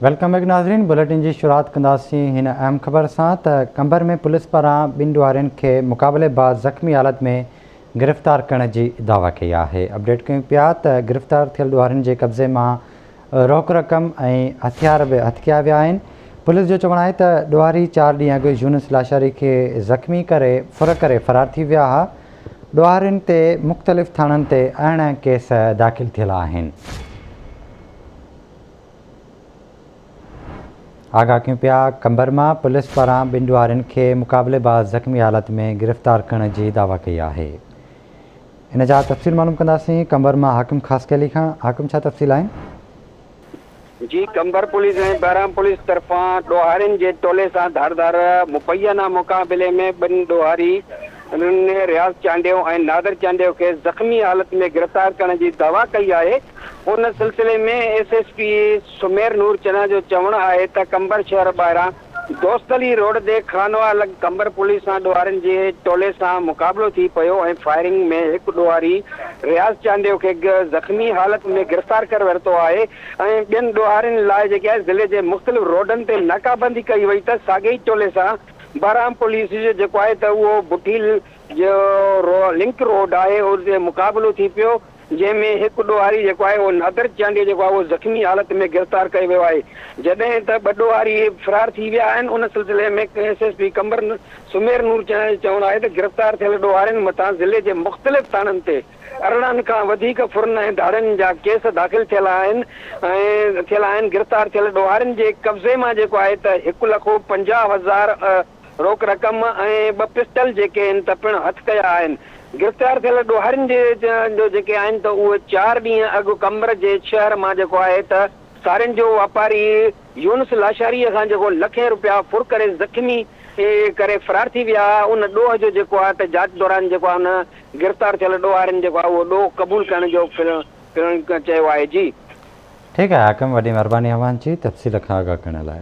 Welcome back नाज़रीन। Bulletin की शुरुआत कंदासीं हिन अहम ख़बर सां त कंबर में पुलिस पारां ॿिनि ॾुहारियुनि खे मुक़ाबलेबाज़ ज़ख़्मी हालत में गिरफ़्तार करण जी दावा कई आहे। अपडेट कयूं पिया त गिरफ़्तार थियल ॾुहारियुनि जे कब्ज़े मां रोक रक़म ऐं हथियार बि हथ कया विया आहिनि। पुलिस जो चवणु आहे त ॾुहारी 4 ॾींहं अॻु यूनुस लाशारी खे ज़ख़्मी करे फरार थी विया हुआ। ॾुहारियुनि ते मुख़्तलिफ़ थाणनि ते अरिड़हं केस दाख़िल थियल आहिनि। आगाह कयूं पिया कंबर मां पुलिस पारां ॿिनि ॾुहारियुनि खे मुक़ाबलेबाज़ ज़ख़्मी हालत में गिरफ़्तार करण जी दावा कई आहे। इन जा तफ़सील मालूम कंदासीं कंबर मां हाकिम ख़ासि कैली खां। हाकिम, छा तफ़सील आहिनि? जी, कंबर पुलिस ऐं बहराम पुलिस तरफ़ां ॾोहारियुनि जे टोले सां धारदार मुबैना मुक़ाबले में ॿिनि ॾोहारी रियाज़ चांडियो ऐं नादर चांडियो खे ज़ख़्मी हालत में गिरफ़्तार करण जी दावा कई आहे। उन सिलसिले में एसएसपी सुमेर नूर चना जो चवणु आहे त कंबर शहर ॿाहिरां दोस्तली रोड ते खानवा लॻ कंबर पुलिस सां ॾोहारियुनि जे टोले सां मुक़ाबिलो थी पियो ऐं फायरिंग में हिकु ॾोहारी रियाज़ चांडियो खे ज़ख़्मी हालत में गिरफ़्तार करे वरितो आहे ऐं ॿियनि ॾोहारियुनि लाइ जेके आहे ज़िले जे मुख़्तलिफ़ रोडनि ते नाकाबंदी कई वई त साॻे ई टोले सां बहराम पुलिस जो जेको आहे त उहो बुठील जो लिंक रोड आहे उते मुक़ाबिलो थी पियो, जंहिंमें हिकु ॾोहारी जेको आहे उहो नादर चांडियो जेको आहे उहो ज़ख़्मी हालत में गिरफ़्तार कयो वियो आहे। जॾहिं त ॿ ॾोहारी फ़रार थी विया आहिनि। उन सिलसिले में एसएसपी कंबर सुमेर नूर चवणु आहे त गिरफ़्तार थियल ॾोहारियुनि मथां ज़िले जे मुख़्तलिफ़ थाणनि ते 18 खां वधीक फुरन ऐं धाड़नि जा केस दाख़िल थियल आहिनि। गिरफ़्तार थियल ॾोहारियुनि जे कब्ज़े मां जेको आहे त 1,50,000 रोक रक़म ऐं 2 पिस्टल जेके आहिनि त पिणु हथ कया आहिनि। गिरफ़्तार थियल ॾोहारियुनि जो जेके आहिनि त उहे 4 ॾींहं अॻु कंबर जे शहर मां जेको आहे त साड़ियुनि जो वापारी यूनुस लाशारीअ खां जेको लखें रुपया फुर करे ज़ख़्मी करे फरार थी विया। उन ॾोह जो जेको आहे त जांच दौरान जेको आहे उन गिरफ़्तार थियल ॾोहारियुनि जेको आहे उहो ॾोह क़बूल करण जो चयो आहे। जी ठीकु आहे हाकिम, वॾी महिरबानी अवां जी तफ़सील खां आगाह करण लाइ।